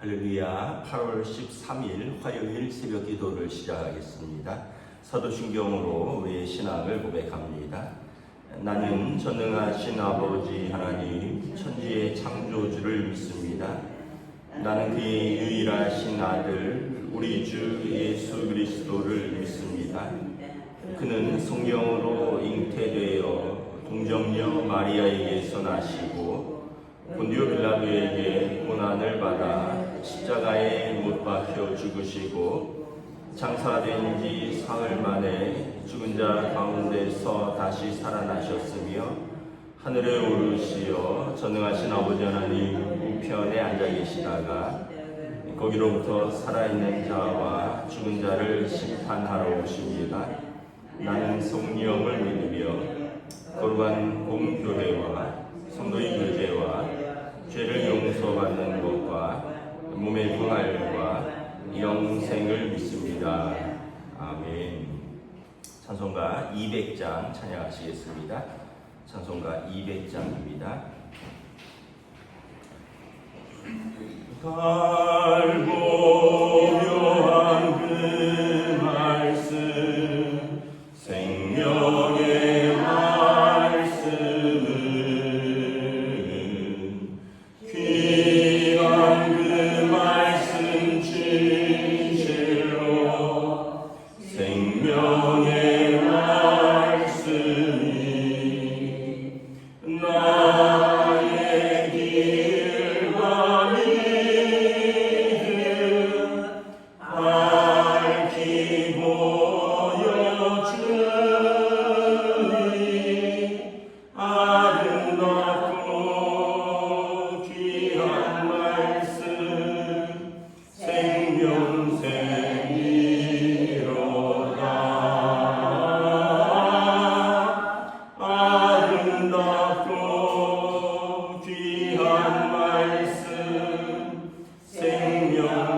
할렐루야. 8월 13일 화요일 새벽 기도를 시작하겠습니다. 사도신경으로 우리의 신앙을 고백합니다. 나는 전능하신 아버지 하나님 천지의 창조주를 믿습니다. 나는 그의 유일하신 아들 우리 주 예수 그리스도를 믿습니다. 그는 성령으로 잉태되어 동정녀 마리아에게서 나시고 본디오 빌라도에게 고난을 받아 십자가에 못 박혀 죽으시고 장사된 지 사흘 만에 죽은 자 가운데서 다시 살아나셨으며 하늘에 오르시어 전능하신 아버지 하나님 우편에 앉아 계시다가 거기로부터 살아있는 자와 죽은 자를 심판하러 오십니다. 나는 성령을 믿으며 거룩한 공교회와 성도의 교제와 죄를 용서받는 것과 몸의 부활과 영생을 믿습니다. 아멘. 찬송가 200장 찬양하시겠습니다. 찬송가 200장입니다. 달고 묘한 그 말씀 생명의 말씀은 귀한 그 말씀 진실로 생명의 말씀이 나의 길과 믿음 밝히 보여주니 아름답고 귀한 말씀 생명샘이로다. 아름답고 귀한 말씀 생명샘이로다.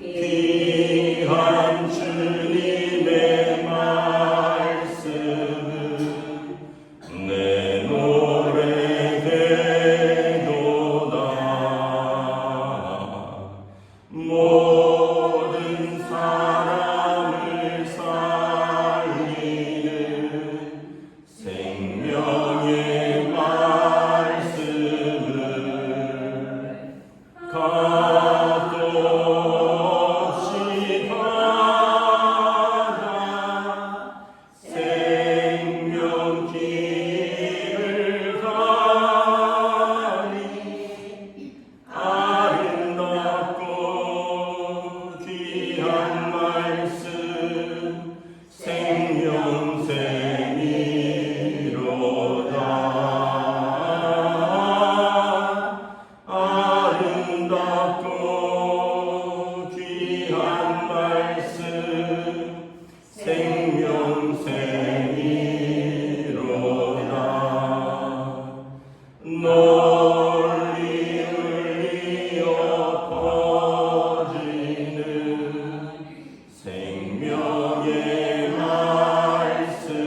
귀한 주님의 말씀은 내 노래 되도다. 모든 사람을 살리는 생명의 말씀을 값도 없이 받아 생명길을 가니 아름답고 귀한 말씀 생명샘이로다. 아름답고 귀한 말씀 생명샘이로다. 널리 흘리어 퍼지는 생명의 말씀은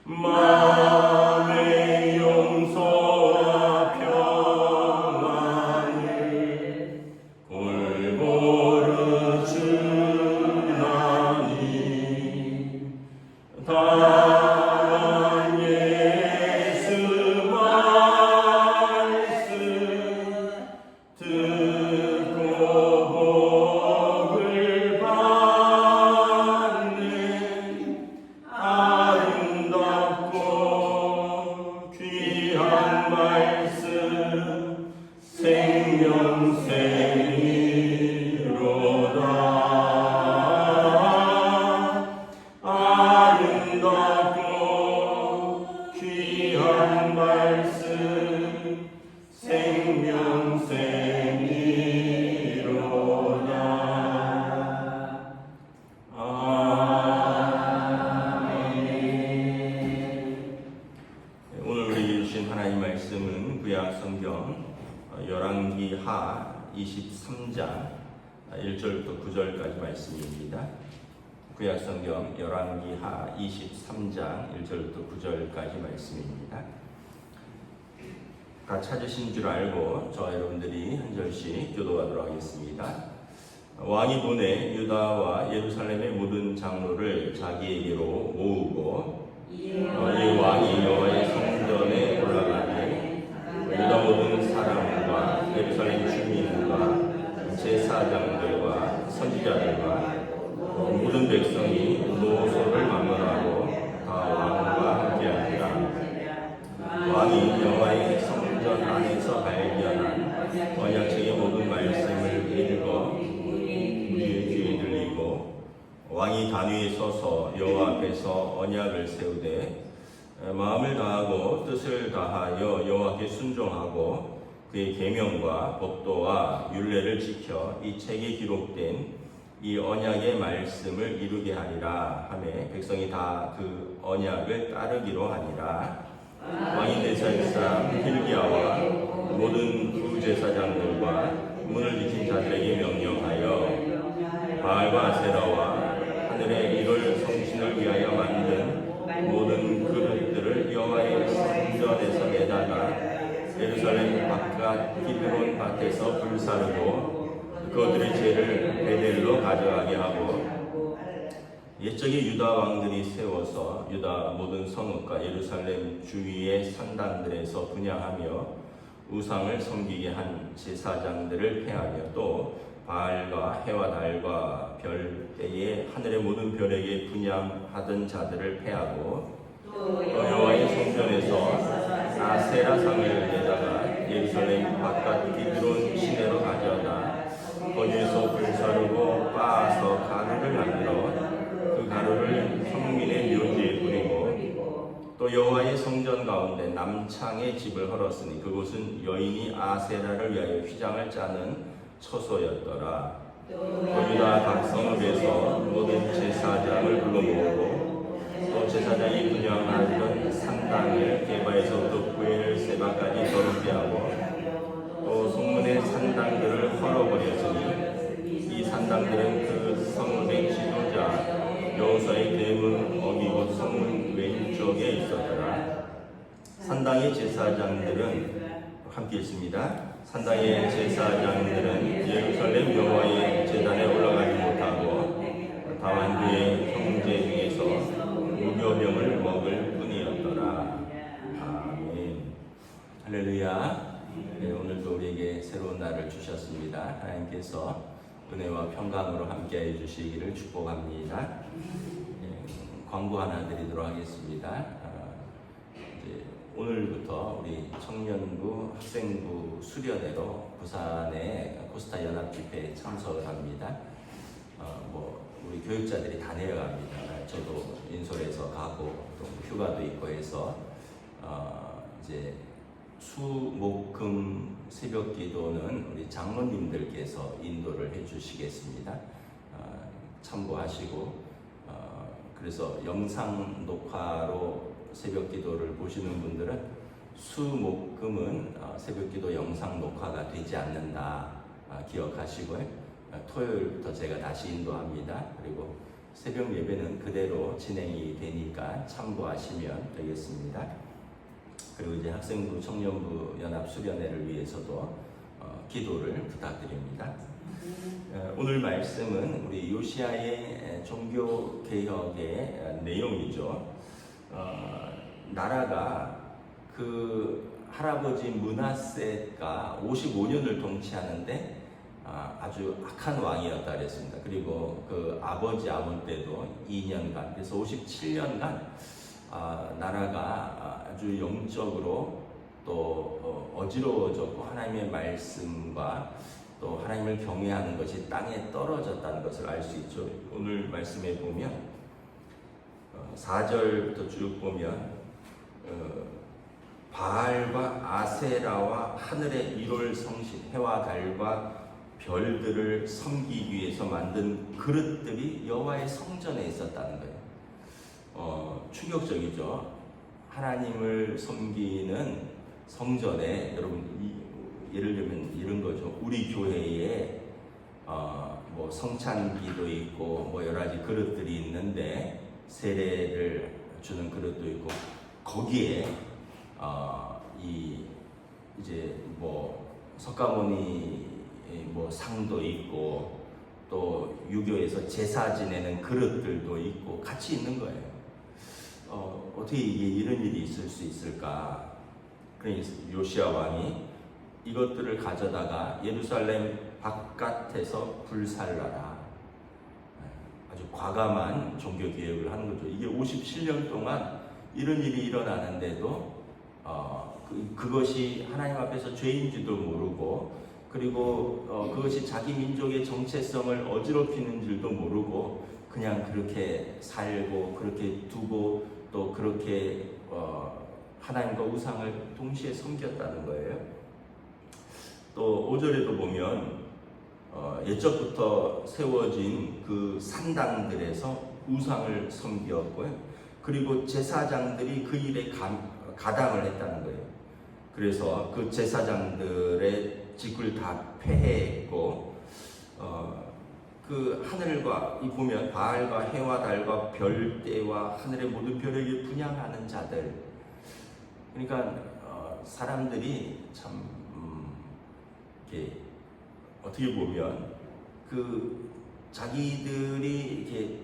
마음의 용서와 평안을 골고루 주나니 다만 예수 말씀 듣고 복을 받는 아름답고 귀한 말씀 생명샘이로다. 아름답고 귀한 말씀 생명샘이로다. 아멘. 오늘 우리에게 주신 하나님 말씀은 구약 성경 열왕기하 23장 1절부터 9절까지 말씀입니다. 구약성경 열왕기하 23장 1절부터 9절까지 말씀입니다. 다 찾으신 줄 알고 저와 여러분들이 한 절씩 교도하도록 하겠습니다. 왕이 보내 유다와 예루살렘의 모든 장로를 자기에게로 모으고 이 왕이 여호와의 성전에 올라가니 유다 모든 사람과 예루살렘 주민과 제사장들과 선지자들과 모든 백성이 노소를 막론하고 다 왕과 함께하니라. 왕이 여호와의 성전 안에서 발견한 언약책의 모든 말씀을 읽어 우리의 귀에 들리고 왕이 단 위에 서서 여호와 앞에서 언약을 세우되 마음을 다하고 뜻을 다하여 여호와께 순종하고 그의 계명과 법도와 율례를 지켜 이 책에 기록된 이 언약의 말씀을 이루게 하리라 하매 백성이 다 그 언약을 따르기로 하니라. 왕이 네살 사람 hil기야와 모든 부제사장들과 문을 지킨 자들에게 명령하여 바알과 아세라와 하늘의 이를 성신을 위하여 만든 모든 그릇들을 여호와의 성전에서 내다가 예루살렘 바깥 기드론 밭에서 불사르고 그것들의 죄를 베델로 가져가게 하고 옛적에 유다 왕들이 세워서 유다 모든 성읍과 예루살렘 주위의 산당들에서 분향하며 우상을 섬기게 한 제사장들을 폐하며 또 바알과 해와 달과 별 때에 하늘의 모든 별에게 분향하던 자들을 폐하고 또 여호와의 성전에서 아세라 상을 내다가 예루살렘 바깥 기드론 시내로 가져다 거기에서 불사르고 빻아서 가루를 만들어 그 가루를 성민의 묘지에 뿌리고 또 여호와의 성전 가운데 남창의 집을 헐었으니 그곳은 여인이 아세라를 위하여 휘장을 짜는 처소였더라. 또 유다 각 성읍에서 모든 제사장을 불러 모으고 또 제사장이 분향하던 산당을 게바에서부터 부엘세바까지 더럽게 하고 또 성문의 산당들을 헐어버렸으니 이 산당들은 그 성문의 지도자 여호수아의 대문 어기고 성문 왼쪽에 있었더라. 산당의 제사장들은 함께 있습니다. 산당의 제사장들은 예루살렘 여호와의 제단에 올라가지 못하고 다만 그의 형제 중에서 무교병을 먹을 뿐이었더라. 아멘. 할렐루야. 네, 오늘도 우리에게 새로운 날을 주셨습니다. 하나님께서 은혜와 평강으로 함께해 주시기를 축복합니다. 광고 하나 드리도록 하겠습니다. 이제 오늘부터 우리 청년부, 학생부 수련회로 부산의 코스타 연합 집회에 참석을 합니다. 우리 교육자들이 다 내려갑니다. 저도 인솔에서 가고 또 휴가도 있고 해서 이제 수, 목, 금 새벽 기도는 우리 장로님들께서 인도를 해주시겠습니다. 참고하시고 그래서 영상 녹화로 새벽 기도를 보시는 분들은 수, 목, 금은 새벽 기도 영상 녹화가 되지 않는다 기억하시고요. 토요일부터 제가 다시 인도합니다. 그리고 새벽 예배는 그대로 진행이 되니까 참고하시면 되겠습니다. 그리고 이제 학생부, 청년부 연합 수련회를 위해서도 기도를 부탁드립니다. 오늘 말씀은 우리 요시야의 종교 개혁의 내용이죠. 나라가 그 할아버지 므낫세가 55년을 통치하는데 아주 악한 왕이었다 그랬습니다. 그리고 그 아버지 아몬 때도 2년간, 그래서 57년간 나라가 아주 영적으로 또 어지러워졌고 하나님의 말씀과 또 하나님을 경외하는 것이 땅에 떨어졌다는 것을 알 수 있죠. 오늘 말씀에 보면 4절부터 쭉 보면 바알과 아세라와 하늘의 일월 성신, 해와 달과 별들을 섬기기 위해서 만든 그릇들이 여호와의 성전에 있었다는 거예요. 충격적이죠. 하나님을 섬기는 성전에 여러분 예를 들면 이런 거죠. 우리 교회에 뭐 성찬기도 있고 뭐 여러 가지 그릇들이 있는데 세례를 주는 그릇도 있고 거기에 이 이제 뭐 석가모니 뭐 상도 있고 또 유교에서 제사 지내는 그릇들도 있고 같이 있는 거예요. 어떻게 이게 이런 일이 있을 수 있을까? 그러니 요시야 왕이 이것들을 가져다가 예루살렘 바깥에서 불살라라. 아주 과감한 종교 개혁을 하는 거죠. 이게 57년 동안 이런 일이 일어나는데도 그것이 하나님 앞에서 죄인지도 모르고 그리고 그것이 자기 민족의 정체성을 어지럽히는 줄도 모르고 그냥 그렇게 살고 그렇게 두고 또 그렇게 하나님과 우상을 동시에 섬겼다는 거예요. 또 5절에도 보면 옛적부터 세워진 그 산당들에서 우상을 섬겼고요. 그리고 제사장들이 그 일에 가담을 했다는 거예요. 그래서 그 제사장들의 직을 다 폐해했고 그 하늘과 이 보면 바알과 해와 달과 별대와 하늘의 모든 별에게 분향하는 자들, 그러니까 사람들이 참 이렇게 어떻게 보면 그 자기들이 이렇게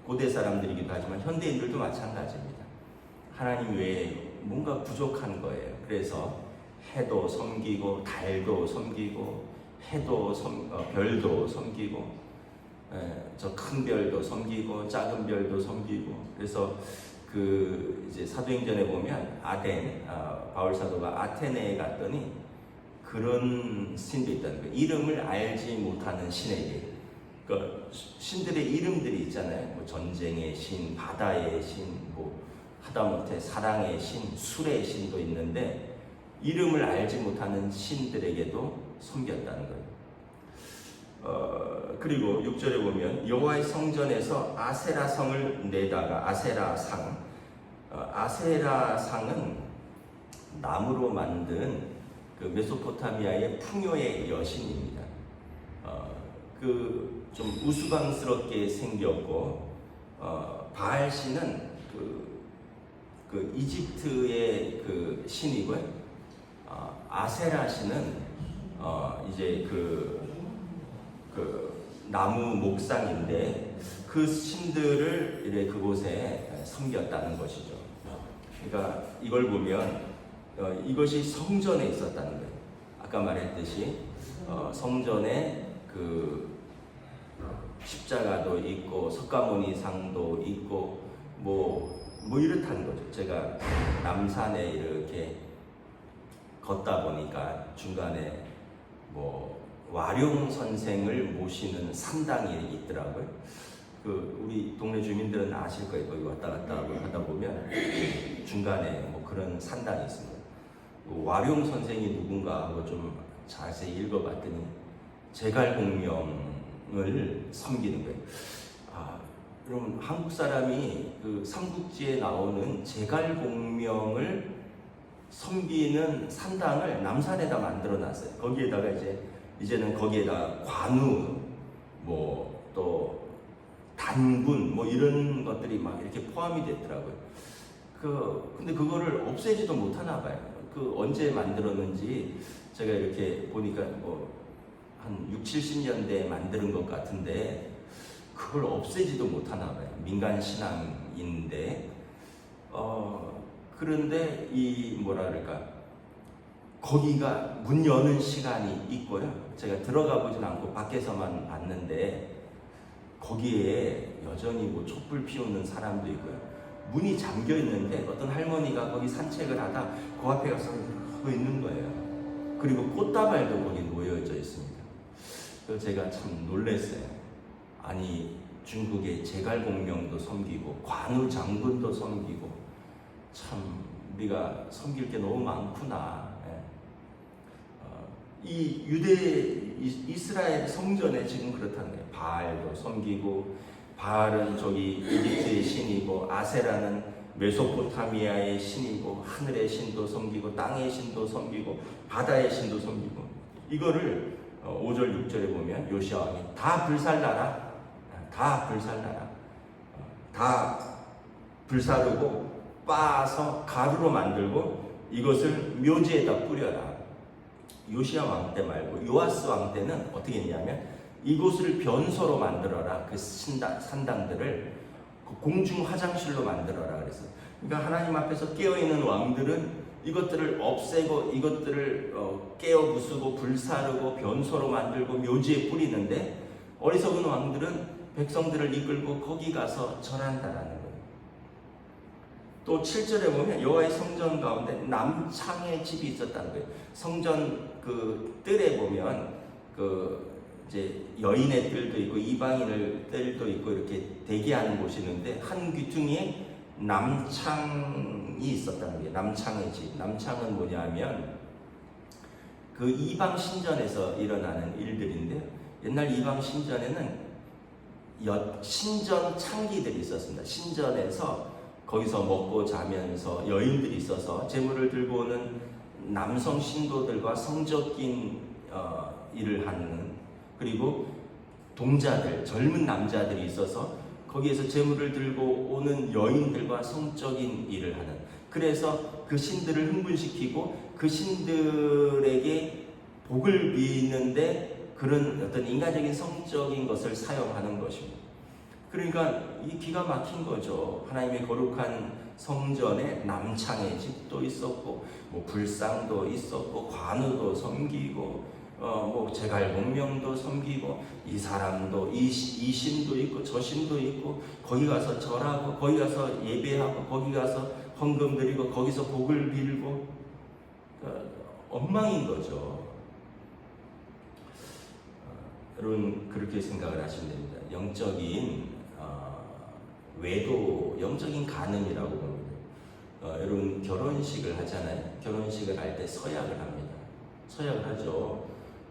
고대 사람들이기도 하지만 현대인들도 마찬가지입니다. 하나님 외에 뭔가 부족한 거예요. 그래서 해도 섬기고 달도 섬기고 별도 섬기고 저 큰 별도 섬기고 작은 별도 섬기고 그래서 그 이제 사도행전에 보면 바울 사도가 아테네에 갔더니 그런 신도 있다는 거예요. 이름을 알지 못하는 신에게, 그러니까 신들의 이름들이 있잖아요. 뭐 전쟁의 신, 바다의 신, 뭐 하다못해 사랑의 신, 술의 신도 있는데 이름을 알지 못하는 신들에게도 섬겼다는 거예요. 그리고 6절에 보면 여호와의 성전에서 아세라성을 내다가 아세라상은 나무로 만든 그 메소포타미아의 풍요의 여신입니다. 그 좀 우스꽝스럽게 생겼고 바알신은 그 이집트의 그 신이고요. 아세라신은 이제 그 나무 목상인데 그 신들을 이제 그곳에 섬겼다는 것이죠. 그러니까 이걸 보면 이것이 성전에 있었다는 거예요. 아까 말했듯이 성전에 그 십자가도 있고 석가모니 상도 있고 뭐 이렇다는 거죠. 제가 남산에 이렇게 걷다 보니까 중간에 뭐 와룡 선생을 모시는 산당이 있더라고요. 그 우리 동네 주민들은 아실 거예요. 거기 왔다 갔다 하다 보면 중간에 뭐 그런 산당이 있습니다. 와룡 선생이 누군가 하고 좀 자세히 읽어봤더니 제갈공명을 섬기는 거예요. 여러분 한국 사람이 그 삼국지에 나오는 제갈공명을 섬기는 산당을 남산에다 만들어놨어요. 거기에다가 이제는 거기에다 관우, 뭐 또 단군, 뭐 이런 것들이 막 이렇게 포함이 됐더라고요. 근데 그거를 없애지도 못하나 봐요. 그 언제 만들었는지 제가 이렇게 보니까 뭐 한 60, 70년대에 만드는 것 같은데 그걸 없애지도 못하나 봐요. 민간 신앙인데 그런데 뭐라 그럴까, 거기가 문 여는 시간이 있고요. 제가 들어가 보진 않고 밖에서만 봤는데 거기에 여전히 뭐 촛불 피우는 사람도 있고요. 문이 잠겨 있는데 어떤 할머니가 거기 산책을 하다 그 앞에 가서 서 있는 거예요. 그리고 꽃다발도 거기 놓여져 있습니다. 그래서 제가 참 놀랐어요. 아니 중국의 제갈공명도 섬기고 관우 장군도 섬기고 참 우리가 섬길 게 너무 많구나. 이 이스라엘 성전에 지금 그렇다는 거예요. 바알도 섬기고, 바알은 저기 이집트의 신이고, 아세라는 메소포타미아의 신이고, 하늘의 신도 섬기고, 땅의 신도 섬기고, 바다의 신도 섬기고, 이거를 5절 6절에 보면 요시야 왕이 다 불살라라, 다 불살라라, 다 불사르고 빻아서 가루로 만들고 이것을 묘지에다 뿌려라. 요시야 왕 때 말고 요아스 왕 때는 어떻게 했냐면 이곳을 변소로 만들어라. 그 산당들을 공중 화장실로 만들어라 그래서. 그러니까 하나님 앞에서 깨어있는 왕들은 이것들을 없애고 이것들을 깨어 부수고 불사르고 변소로 만들고 묘지에 뿌리는데, 어리석은 왕들은 백성들을 이끌고 거기 가서 절한다라는 거예요. 또 7절에 보면 여호와의 성전 가운데 남창의 집이 있었다는 거예요. 성전 그 뜰에 보면 그 이제 여인의 뜰도 있고 이방인의 뜰도 있고 이렇게 대기하는 곳이 있는데 한 귀퉁이에 남창이 있었다는 거예요. 남창의 집. 남창은 뭐냐면 그 이방 신전에서 일어나는 일들인데요. 옛날 이방 신전에는 신전 창기들이 있었습니다. 신전에서 거기서 먹고 자면서 여인들이 있어서 재물을 들고 오는 남성 신도들과 성적인 일을 하는, 그리고 동자들, 젊은 남자들이 있어서 거기에서 재물을 들고 오는 여인들과 성적인 일을 하는, 그래서 그 신들을 흥분시키고 그 신들에게 복을 비는데 그런 어떤 인간적인 성적인 것을 사용하는 것입니다. 그러니까 이 기가 막힌 거죠. 하나님의 거룩한 성전에 남창의 집도 있었고 뭐 불상도 있었고 관우도 섬기고 뭐 제갈공명도 섬기고 이 사람도 이 신도 있고 저 신도 있고 거기 가서 절하고 거기 가서 예배하고 거기 가서 헌금 드리고 거기서 복을 빌고 엉망인 거죠. 여러분 그렇게 생각을 하시면 됩니다. 영적인 외도, 영적인 간음이라고 봅니다. 여러분 결혼식을 하잖아요. 결혼식을 할 때 서약을 합니다. 서약을 하죠.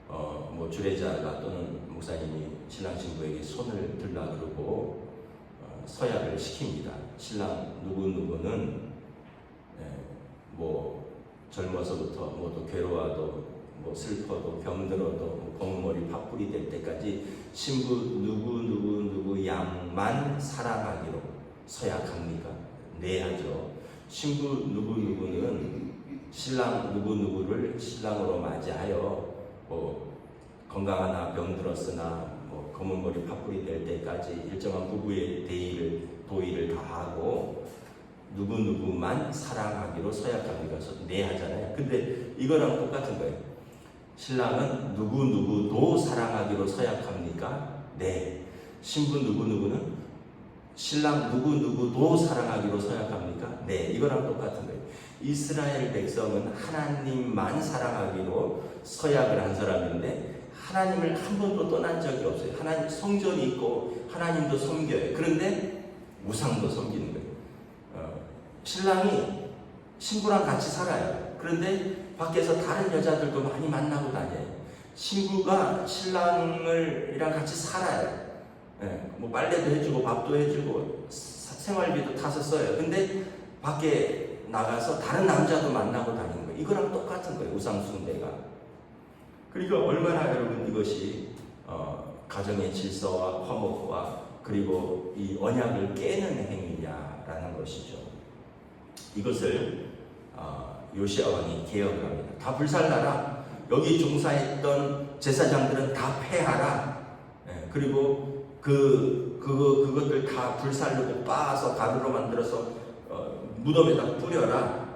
뭐 주례자가 또는 목사님이 신랑 신부에게 손을 들라 그러고 서약을 시킵니다. 신랑 누구누구는 뭐 젊어서부터 뭐또 괴로워도 뭐 슬퍼도 병들어도 뭐 거물머리 팥불이 될 때까지 신부 누구 양만 사랑하기로 서약합니까? 네 하죠. 신부 누구는 신랑 누구를 신랑으로 맞이하여 뭐 건강하나 병들었으나 뭐 거물머리 팥불이 될 때까지 일정한 부부의 도의를 다하고 누구만 사랑하기로 서약합니까? 네 하잖아요. 근데 이거랑 똑같은 거예요. 신랑은 누구도 사랑하기로 서약합니까? 네. 신부 누구는 신랑 누구도 사랑하기로 서약합니까? 네. 이거랑 똑같은 거예요. 이스라엘 백성은 하나님만 사랑하기로 서약을 한 사람인데 하나님을 한 번도 떠난 적이 없어요. 하나님 성전이 있고 하나님도 섬겨요. 그런데 우상도 섬기는 거예요. 신랑이 신부랑 같이 살아요. 그런데 밖에서 다른 여자들도 많이 만나고 다녀요. 신부가 신랑이랑 같이 살아요. 뭐 빨래도 해주고 밥도 해주고 생활비도 타서 써요. 근데 밖에 나가서 다른 남자도 만나고 다니는 거예요. 이거랑 똑같은 거예요. 우상숭배가. 그러니까 얼마나 여러분 이것이 가정의 질서와 화목과 그리고 이 언약을 깨는 행위냐라는 것이죠. 이것을 요시야 왕이 개혁을 합니다. 다 불살라라. 여기 종사했던 제사장들은 다 폐하라. 그리고 그것들 다 불살르고 빻아서 가루로 만들어서 무덤에다 뿌려라.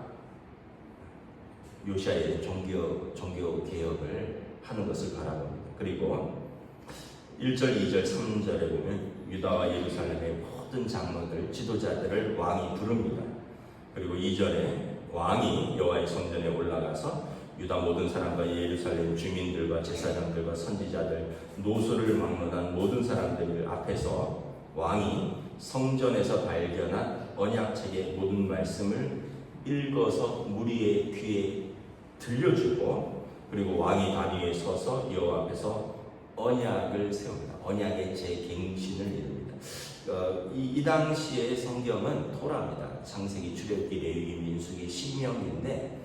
요시야의 종교 개혁을 하는 것을 바라봅니다. 그리고 1절, 2절, 3절에 보면 유다와 예루살렘의 모든 장로들, 지도자들을 왕이 부릅니다. 그리고 2절에 왕이 여호와의 성전에 올라가서 유다 모든 사람과 예루살렘 주민들과 제사장들과 선지자들, 노소를 막론한 모든 사람들 앞에서 왕이 성전에서 발견한 언약책의 모든 말씀을 읽어서 무리의 귀에 들려주고, 그리고 왕이 다리에 서서 여호와 앞에서 언약을 세웁니다. 언약의 재갱신을 이룹니다. 이 당시의 성경은 토라입니다. 창세기, 출애굽기, 레위기, 민수기, 신명기인데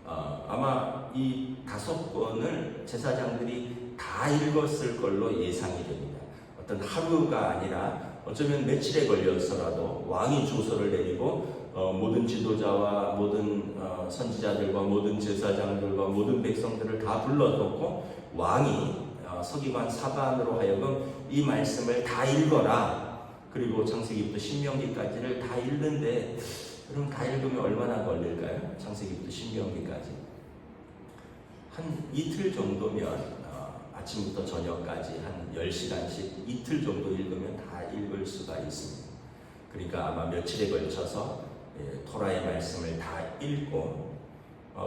아마 이 5권을 제사장들이 다 읽었을 걸로 예상이 됩니다. 어떤 하루가 아니라 어쩌면 며칠에 걸려서라도 왕이 조서를 내리고 모든 지도자와 모든 선지자들과 모든 제사장들과 모든 백성들을 다 불러놓고 왕이 서기관 사반으로 하여금 이 말씀을 다 읽어라. 그리고 창세기부터 신명기까지를 다 읽는데 그럼 다 읽으면 얼마나 걸릴까요? 창세기부터 신명기까지 한 이틀 정도면 아침부터 저녁까지 한 10시간씩 이틀 정도 읽으면 다 읽을 수가 있습니다. 그러니까 아마 며칠에 걸쳐서 토라의 말씀을 다 읽고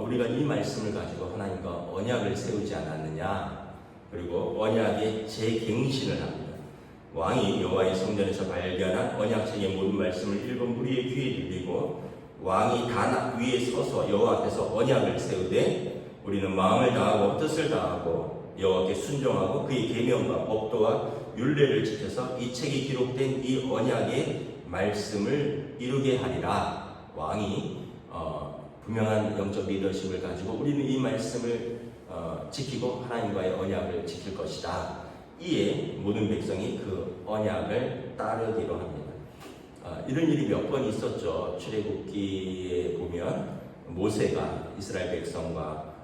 우리가 이 말씀을 가지고 하나님과 언약을 세우지 않았느냐, 그리고 언약의 재갱신을 합니다. 왕이 여호와의 성전에서 발견한 언약책의 모든 말씀을 읽은 무리의 귀에 들리고 왕이 단 위에 서서 여호와 앞에서 언약을 세우되 우리는 마음을 다하고 뜻을 다하고 여호와께 순종하고 그의 계명과 법도와 율례를 지켜서 이 책에 기록된 이 언약의 말씀을 이루게 하리라. 왕이 분명한 영적 리더십을 가지고 우리는 이 말씀을 지키고 하나님과의 언약을 지킬 것이다. 이에 모든 백성이 그 언약을 따르기로 합니다. 이런 일이 몇 번 있었죠. 출애굽기에 보면 모세가 이스라엘 백성과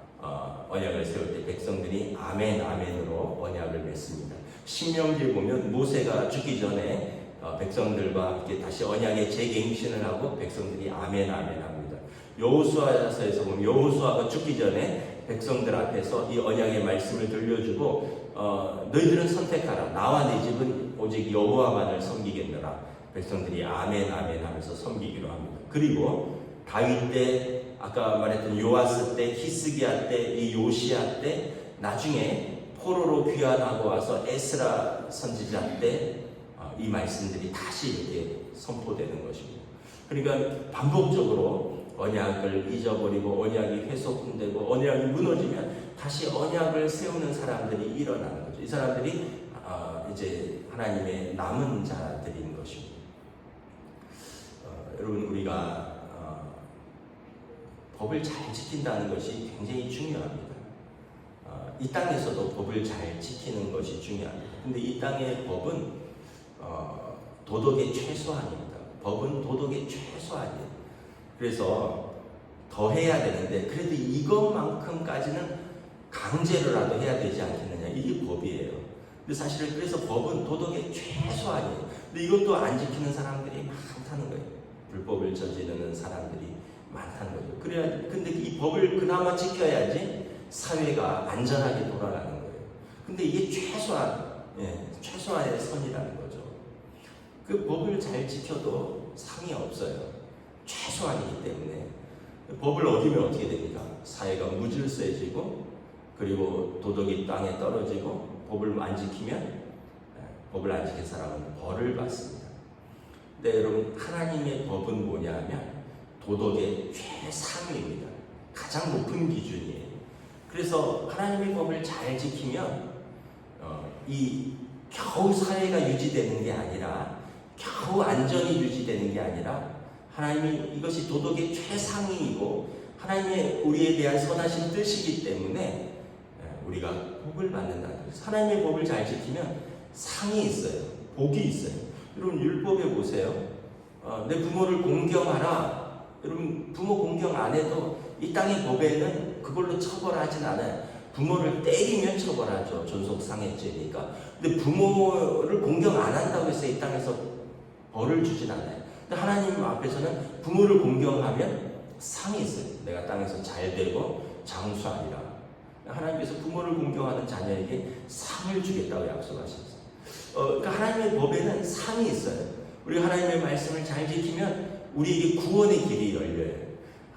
언약을 세울 때 백성들이 아멘 아멘으로 언약을 맺습니다. 신명기에 보면 모세가 죽기 전에 백성들과 함께 다시 언약의 재갱신을 하고 백성들이 아멘 아멘 합니다. 여호수아서에서 보면 여호수아가 죽기 전에 백성들 앞에서 이 언약의 말씀을 들려주고 너희들은 선택하라. 나와 내 집은 오직 여호와만을 섬기겠노라. 백성들이 아멘 아멘 하면서 섬기기로 합니다. 그리고 다윗 때, 아까 말했던 요아스 때, 히스기야 때, 이 요시야 때, 나중에 포로로 귀환하고 와서 에스라 선지자 때 이 말씀들이 다시 이렇게 선포되는 것입니다. 그러니까 반복적으로 언약을 잊어버리고 언약이 훼손되고 언약이 무너지면 다시 언약을 세우는 사람들이 일어나는 거죠. 이 사람들이 이제 하나님의 남은 자들인 것입니다. 여러분, 우리가 법을 잘 지킨다는 것이 굉장히 중요합니다. 이 땅에서도 법을 잘 지키는 것이 중요합니다. 근데 이 땅의 법은 도덕의 최소한입니다. 법은 도덕의 최소한이에요. 그래서 더 해야 되는데 그래도 이것만큼까지는 강제로라도 해야 되지 않겠느냐, 이게 법이에요. 근데 사실은 그래서 법은 도덕의 최소한이에요. 근데 이것도 안 지키는 사람들이 많다는 거예요. 불법을 저지르는 사람들이 많다는 거죠. 근데 이 법을 그나마 지켜야지 사회가 안전하게 돌아가는 거예요. 근데 이게 최소한의 선이라는 거죠. 그 법을 잘 지켜도 상이 없어요. 최소한이기 때문에. 법을 어기면 어떻게 됩니까? 사회가 무질서해지고, 그리고 도덕이 땅에 떨어지고, 법을 안 지키면, 법을 안 지킨 사람은 벌을 받습니다. 근데 여러분, 하나님의 법은 뭐냐면 도덕의 최상위입니다. 가장 높은 기준이에요. 그래서 하나님의 법을 잘 지키면 이 겨우 사회가 유지되는 게 아니라, 겨우 안전이 유지되는 게 아니라, 하나님이 이것이 도덕의 최상위이고 하나님의 우리에 대한 선하신 뜻이기 때문에 우리가 복을 받는다는 거예요. 하나님의 법을 잘 지키면 상이 있어요. 복이 있어요. 여러분, 율법에 보세요. 내 부모를 공경하라. 여러분, 부모 공경 안 해도 이 땅의 법에는 그걸로 처벌하진 않아요. 부모를 때리면 처벌하죠. 존속상해죄니까. 근데 부모를 공경 안 한다고 해서 이 땅에서 벌을 주진 않아요. 근데 하나님 앞에서는 부모를 공경하면 상이 있어요. 내가 땅에서 잘 되고 장수하리라. 하나님께서 부모를 공경하는 자녀에게 상을 주겠다고 약속하셨어요. 그러니까 하나님의 법에는 상이 있어요. 우리가 하나님의 말씀을 잘 지키면 우리에게 구원의 길이 열려요.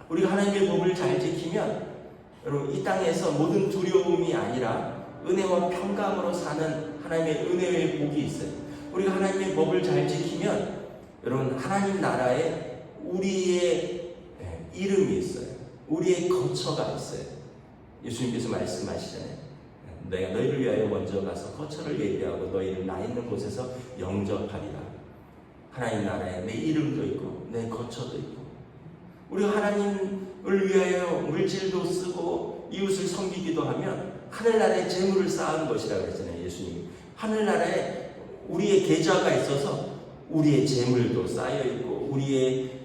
우리가 하나님의 법을 잘 지키면 여러분, 이 땅에서 모든 두려움이 아니라 은혜와 평강으로 사는 하나님의 은혜의 복이 있어요. 우리가 하나님의 법을 잘 지키면 여러분, 하나님 나라에 우리의 이름이 있어요. 우리의 거처가 있어요. 예수님께서 말씀하시잖아요. 내가 너희를 위하여 먼저 가서 거처를 예비하고 너희를 나 있는 곳에서 영접하리라. 하나님 나라에 내 이름도 있고 내 거처도 있고 우리가 하나님을 위하여 물질도 쓰고 이웃을 섬기기도 하면 하늘나라에 재물을 쌓은 것이라고 그랬잖아요. 예수님이 하늘나라에 우리의 계좌가 있어서 우리의 재물도 쌓여 있고 우리의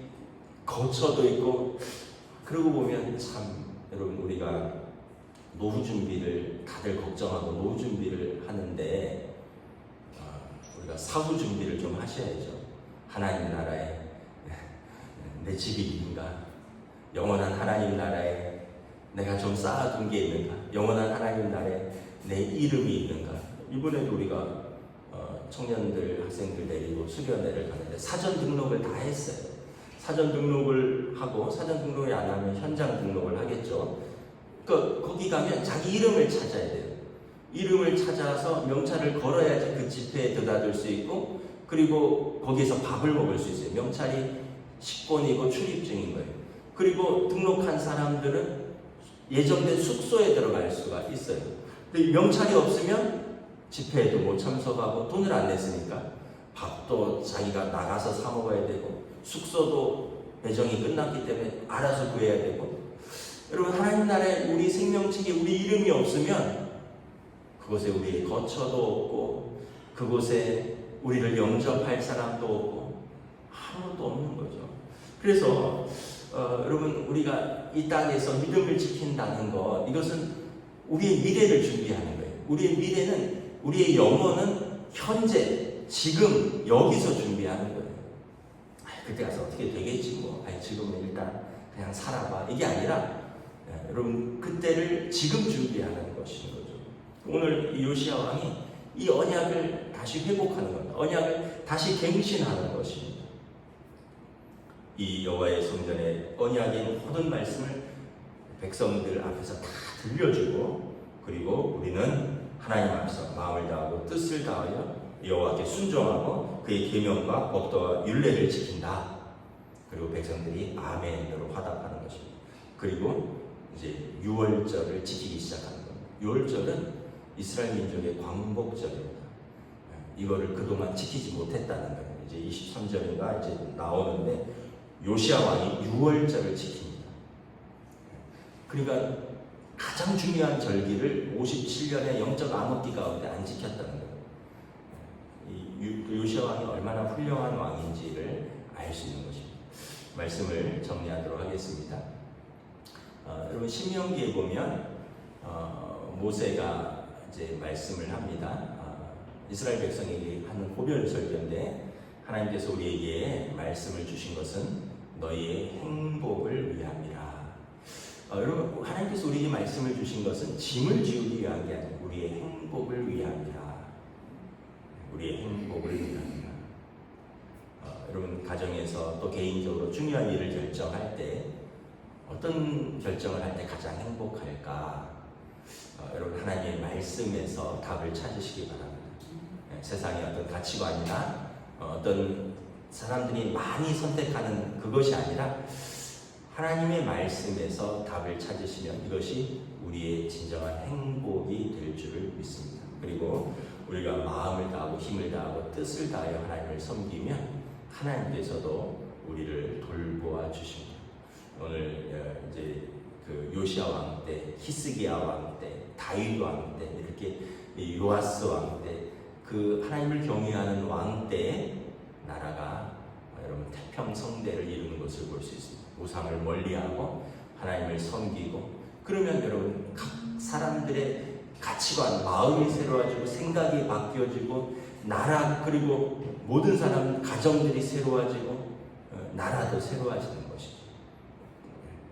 거처도 있고, 그러고 보면 참 여러분, 우리가 노후 준비를 다들 걱정하고 노후 준비를 하는데 우리가 사후 준비를 좀 하셔야죠. 하나님 나라에 내 집이 있는가? 영원한 하나님 나라에 내가 좀 쌓아둔 게 있는가? 영원한 하나님 나라에 내 이름이 있는가? 이번에도 우리가 청년들, 학생들 데리고 수련회를 가는데 사전 등록을 다 했어요. 사전 등록을 하고, 사전 등록이 안 하면 현장 등록을 하겠죠. 거기 가면 자기 이름을 찾아야 돼요. 이름을 찾아서 명찰을 걸어야지 그 집회에 들어들 수 있고, 그리고 거기에서 밥을 먹을 수 있어요. 명찰이 식권이고 출입증인 거예요. 그리고 등록한 사람들은 예정된 숙소에 들어갈 수가 있어요. 근데 명찰이 없으면 집회에도 못 참석하고 돈을 안 냈으니까 밥도 자기가 나가서 사 먹어야 되고, 숙소도 배정이 끝났기 때문에 알아서 구해야 되고. 여러분, 하나님 나라에 우리 생명책에 우리 이름이 없으면 그곳에 우리의 거처도 없고 그곳에 우리를 영접할 사람도 없고 아무것도 없는 거죠. 그래서 여러분, 우리가 이 땅에서 믿음을 지킨다는 것, 이것은 우리의 미래를 준비하는 거예요. 우리의 미래는, 우리의 영혼은 현재, 지금, 여기서 준비하는 거예요. 그때 가서 어떻게 되겠지 뭐. 지금은 일단 그냥 살아봐. 이게 아니라 여러분, 그때를 지금 준비하는 것인 거죠. 오늘 요시야 왕이 이 언약을 다시 회복하는 겁니다. 언약을 다시 갱신하는 것입니다. 이 여호와의 성전에 언약인 모든 말씀을 백성들 앞에서 다 들려주고, 그리고 우리는 하나님 앞에서 마음을 다하고 뜻을 다하여 여호와께 순종하고 그의 계명과 법도와 율례를 지킨다. 그리고 백성들이 아멘으로 화답하는 것입니다. 그리고 이제 유월절을 지키기 시작하는 겁니다. 유월절은 이스라엘 민족의 광복절입니다. 이거를 그동안 지키지 못했다는 거예요. 이제 23절인가 이제 나오는데 요시야 왕이 유월절을 지킵니다. 그러니까 가장 중요한 절기를 57년의 영적 암흑기 가운데 안 지켰다는 거예요. 이 요시야 왕이 얼마나 훌륭한 왕인지를 알 수 있는 것입니다. 말씀을 정리하도록 하겠습니다. 여러분, 신명기에 보면 모세가 이제 말씀을 합니다. 이스라엘 백성에게 하는 고별 설교인데, 하나님께서 우리에게 말씀을 주신 것은 너희의 행복을 위함이라. 여러분, 하나님께서 우리에게 말씀을 주신 것은 짐을 지우기 위한 게 아니고 우리의 행복을 위함이라. 우리의 행복을 위함이라. 여러분, 가정에서 또 개인적으로 중요한 일을 결정할 때 어떤 결정을 할 때 가장 행복할까? 여러분, 하나님의 말씀에서 답을 찾으시기 바랍니다. 세상의 어떤 가치관이나 어떤 사람들이 많이 선택하는 그것이 아니라 하나님의 말씀에서 답을 찾으시면 이것이 우리의 진정한 행복이 될 줄을 믿습니다. 그리고 우리가 마음을 다하고 힘을 다하고 뜻을 다하여 하나님을 섬기면 하나님께서도 우리를 돌보아 주십니다. 오늘 이제 그 요시야 왕 때, 히스기야 왕 때, 다윗 왕 때, 이렇게 요아스 왕 때, 그 하나님을 경외하는 왕 때 나라가 여러분 태평성대를 이루는 것을 볼 수 있습니다. 우상을 멀리하고 하나님을 섬기고, 그러면 여러분 각 사람들의 가치관, 마음이 새로워지고 생각이 바뀌어지고 나라, 그리고 모든 사람 가정들이 새로워지고 나라도 새로워지는 것이죠.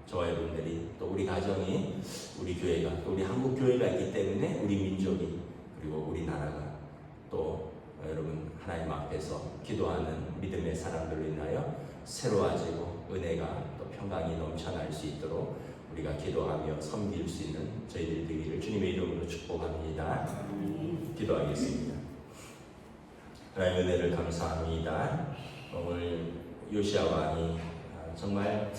저와 여러분들이, 또 우리 가정이, 우리 교회가, 또 우리 한국 교회가 있기 때문에 우리 민족이, 그리고 우리 나라가 또 여러분 하나님 앞에서 기도하는 믿음의 사람들로 인하여 새로워지고 은혜가 또 평강이 넘쳐날 수 있도록 우리가 기도하며 섬길 수 있는 저희들이 되기를 주님의 이름으로 축복합니다. 기도하겠습니다. 하나님의 은혜를 감사합니다. 오늘 요시야 왕이 정말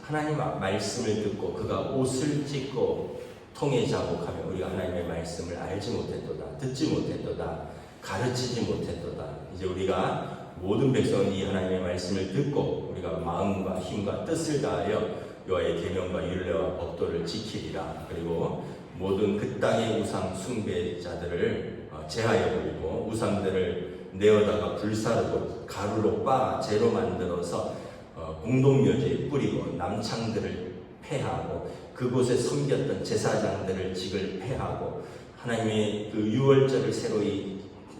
하나님 말씀을 듣고 그가 옷을 찢고 통에 자복하며 우리가 하나님의 말씀을 알지 못했도다, 듣지 못했도다, 가르치지 못했도다. 이제 우리가 모든 백성은 이 하나님의 말씀을 듣고 우리가 마음과 힘과 뜻을 다하여 여호와의 계명과 율례와 법도를 지키리라. 그리고 모든 그 땅의 우상 숭배자들을 제하여 버리고 우상들을 내어다가 불사르고 가루로 빻아 재로 만들어서 공동묘지에 뿌리고 남창들을 폐하고 그곳에 섬겼던 제사장들을 직을 폐하고 하나님의 그 유월절을 새로이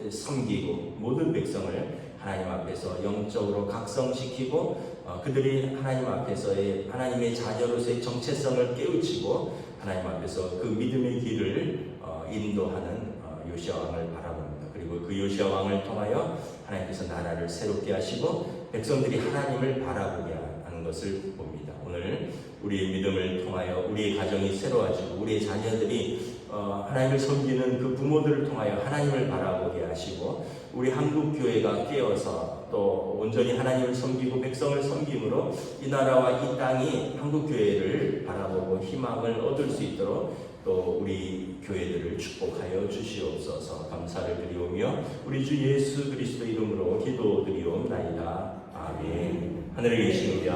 섬기고 모든 백성을 하나님 앞에서 영적으로 각성시키고 그들이 하나님 앞에서의 하나님의 자녀로서의 정체성을 깨우치고 하나님 앞에서 그 믿음의 길을 인도하는 요시야 왕을 바라봅니다. 그리고 그 요시야 왕을 통하여 하나님께서 나라를 새롭게 하시고 백성들이 하나님을 바라보게 하는 것을 봅니다. 오늘 우리의 믿음을 통하여 우리의 가정이 새로워지고 우리의 자녀들이 하나님을 섬기는 그 부모들을 통하여 하나님을 바라보게 하시고 우리 한국교회가 깨어서 또 온전히 하나님을 섬기고 백성을 섬김으로 이 나라와 이 땅이 한국교회를 바라보고 희망을 얻을 수 있도록 또 우리 교회들을 축복하여 주시옵소서. 감사를 드리오며 우리 주 예수 그리스도 이름으로 기도드리옵나이다. 아멘. 하늘에 계신 우리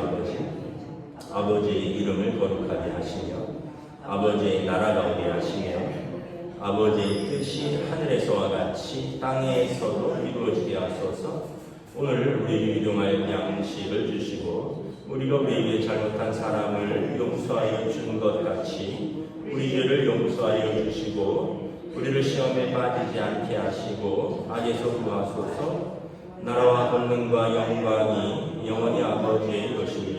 아버지의 이름을 거룩하게 하시며 아버지의 나라가 오게 하시며 아버지의 뜻이 하늘에서와 같이 땅에서도 이루어지게 하소서. 오늘 우리에게 일용할 양식을 주시고 우리가 우리에게 잘못한 사람을 용서하여 준 것 같이 우리 죄를 용서하여 주시고 우리를 시험에 빠지지 않게 하시고 악에서 구하소서. 나라와 권능과 영광이 영원히 아버지의 것입니다.